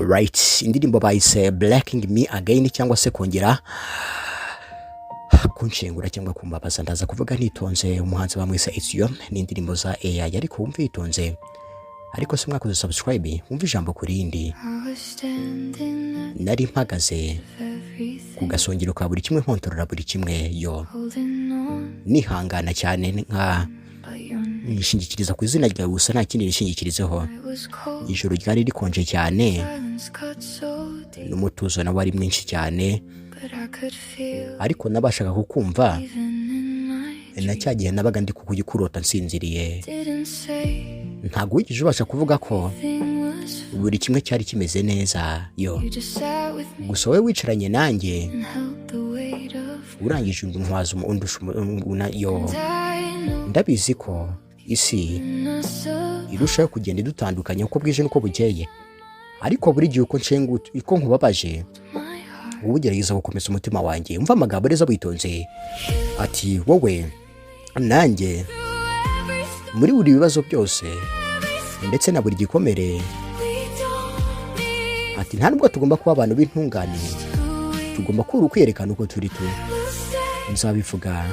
Right, indirimbo bayise Blacking Me Again cyangwa se kongera kunshengura cyangwa kumbabaza. Ndaza kuvuga nitonze, umuhanzi bamwise Ision, ni indirimbo za AI ariko wumva yitonze. Ariko se mwakoze subscribe, wumva ijambo kurindi. Nari mpagaze ku gasongero ka buri kimwe, nkontorora buri kimwe, yo nihangana cyane nka nishingikiriza ku izina ryawe gusa nta kindi nishingikirizeho. Ijoro ryari rikonje cyane n'umutuzo nawe ari mwinshi cyane, ariko nabashaga kukumva na cyagihe nabaga ndi kukurota nsinziriye. Ntago wigije ubasha kuvuga ko buri kimwe cyari kimeze neza, yo gusa wowe wicaranye nanjye urangije undwaza yo ndabizi ko isi irushaho kugenda idutandukanya uko bwije nuko bugeye, ariko buri gihe uko nkubabaje wowe ugerageza gukomeza umutima wanjye. Umva amagambo neza witonze, ati wowe nanjye muri buri bibazo byose ndetse na buri gikomere, ati nta nubwo tugomba kuba abantu b'intungane, tugomba kwerekana uko turi tu. Nzabivuga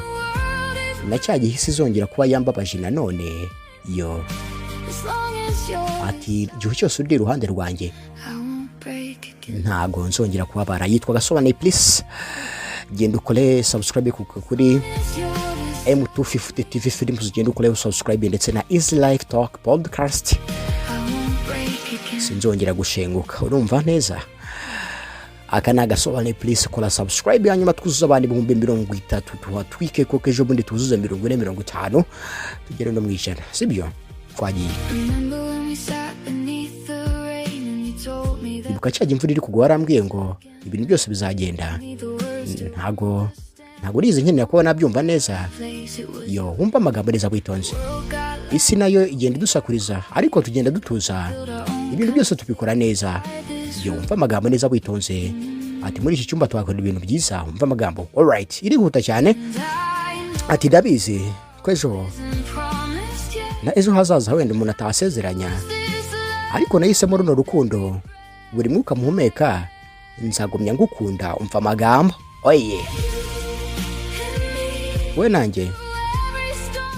na cyagihe isi izongera kuba yambabaje nanone, yo ati igihe cyose uri iruhande rwanjye ntago nzongera kubabara. Yitwa Isobanuye. Please genda ukore subscribe kuri M250 TV Films, genda ukore subscribe ndetse na Easy Life Talk Podcast. Sinzongera gushenguka, urumva neza? Aka ni Isobanuye. Please kora subscribe, hanyuma twuzuza abantu 30,000 tuhatwike koko ejo bundi tuzuze 40-50 tugere no mwijana, sibyo? Twagiye ibuka cyaje imvura iri kugwa, warambwiye ngo ibintu byose bizagenda. Ntago urize nkeneye kuba nabyumva neza, yo wumva amagambo neza witonze. Isi nayo igenda idusakuriza ariko tugenda dutuza, ibintu byose tubikora neza, yo wumva amagambo neza witonze. Ati muri iki cyumba twakora ibintu byiza, wumva amagambo. Alright, irihuta cyane. Ati ndabizi ko ejo hazaza wenda umuntu atasezeranya, ariko nahisemo runo rukundo, buri mwuka muhumeka nzagumya ngukunda. Umva amagambo, oye we nanjye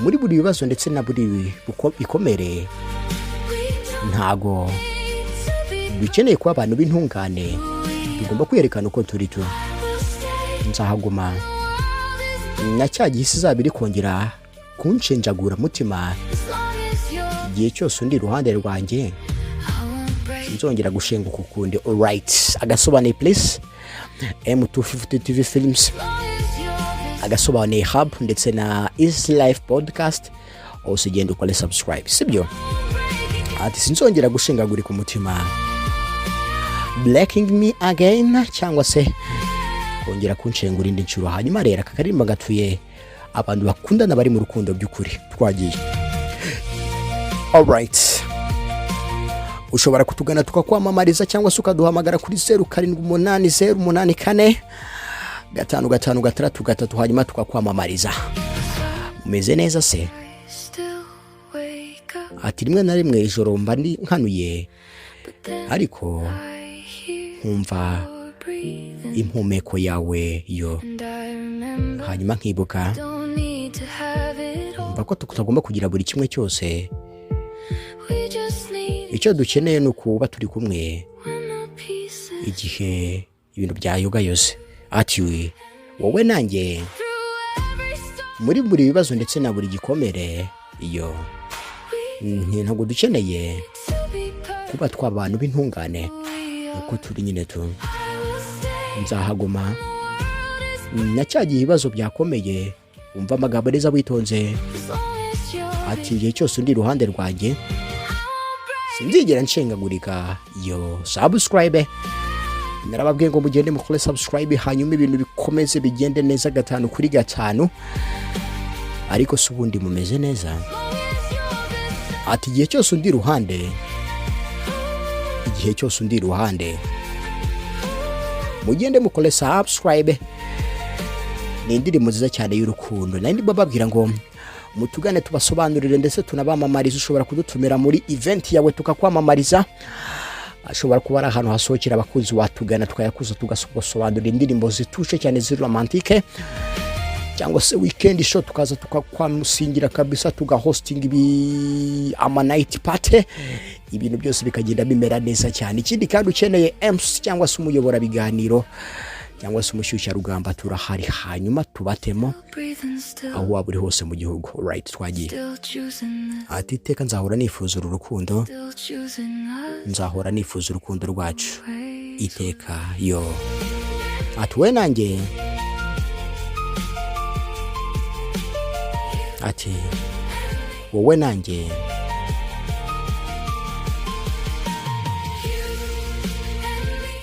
muri buri bibazo ndetse na buri bikomere, ntago dukeneye kuba abantu b'intungane, tugomba kwerekana uko turi tu. Nzahaguma na cyagihe isi izaba iri kongera kunshenjagura mutima, igihe cyose undi iruhande rwanjye nzongera gushenguka ukundi. Alright, Isobanuye. Please M250 TV Films, Isobanuye Hub ndetse na Easy Life Podcast, ose genda ukore subscribe, sibyo? Ati sinzongera gushengagurika umutima, Blacking Me Again cyangwa se kongera kunshengura indi nshuro. Hanyuma rero akaririmba gatuye abantu bakundana bari mu rukundo by'ukuri. Twagiye. Alright, ushobora kutugana tukakwamamariza cyangwa se ukaduhamagara kuri 0780845563 hanyuma tukakwamamariza. Umeze neza se? Ati rimwe na rimwe ijoro mba ndi nkanuye, ariko nkumva impumeko yawe, yo hanyuma nkibuka mva ko tutagomba kugira buri kimwe cyose. Icyo dukeneye ni ukuba turi kumwe igihe ibintu byayogayose. Ati wowe nanjye muri buri bibazo ndetse na buri gikomere, iyo ntago dukeneye kuba tw'abantu b'intungane uko turi nyine tu. Nzahaguma na cyagihe ibibazo byakomeye, umva amagambo neza witonze. Ati igihe cyose undi iruhande rwanjye sinzigera nshengagurika, yo subscribe. Narababwiye ngo mugende mukore subscribe, hanyuma ibintu bikomeze bigende neza 5 ariko se ubundi mumeze neza. Ati igihe cyose undi iruhande mugende mukore subscribe. Ni indirimbo nziza cyane y'urukundo, nandi bababwira ngo mutugane tubasobanurire ndetse tunabamamariza. Ushobora kudutumira muri event yawe tukakwamamariza. ashobora kuba ari ahantu hasohokera abakunzi watugana tukayakuza tugasobanura indirimbo zituje cyane ziri romantike, cyangwa se weekend show tukaza tukakwamusingira kabisa tugahosting ama night party, ibintu byose bikagenda bimera neza cyane. Ikindi kandi ukeneye MC cyangwa se umuyobora biganiro cyangwa se umushyushya rugamba, turahari, hanyuma tubatemo aho waba uri hose mu gihugu. Alright, twagiye. Ati iteka nzahora nifuza urukundo, nzahora nifuza urukundo rwacu iteka yo. Ati we nanjye, ati wowe nanjye,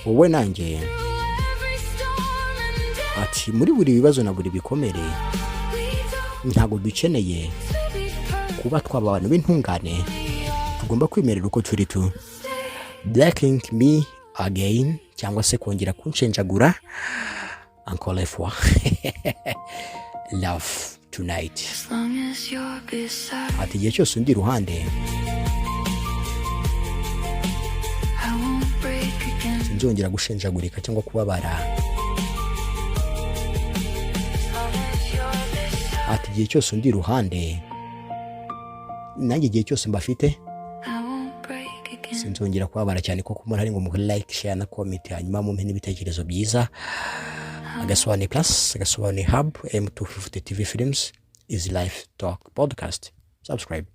wowe nanjye, ati muri buri bibazo na buri bikomere ntabwo dukeneye kuba twaba abantu b'intungane, tugomba kwimerera uko turi tu. Blacking me again, cyangwa se kongera kunshenjagura encore une fois. Love tonight. Ati igihe cyose undi iruhande sinzongera gushenjagurika cyangwa kubabara. Ati igihe cyose undi iruhande nanjye igihe cyose mbafite sinzongera kubabara cyane, kuko umuntu ari ngo mu like, share na comment, hanyuma mumpe n'ibitekerezo byiza. Agasobanuye plus, agasobanuye hub, M250 TV Films, Easy Life Talk Podcast. Subscribe.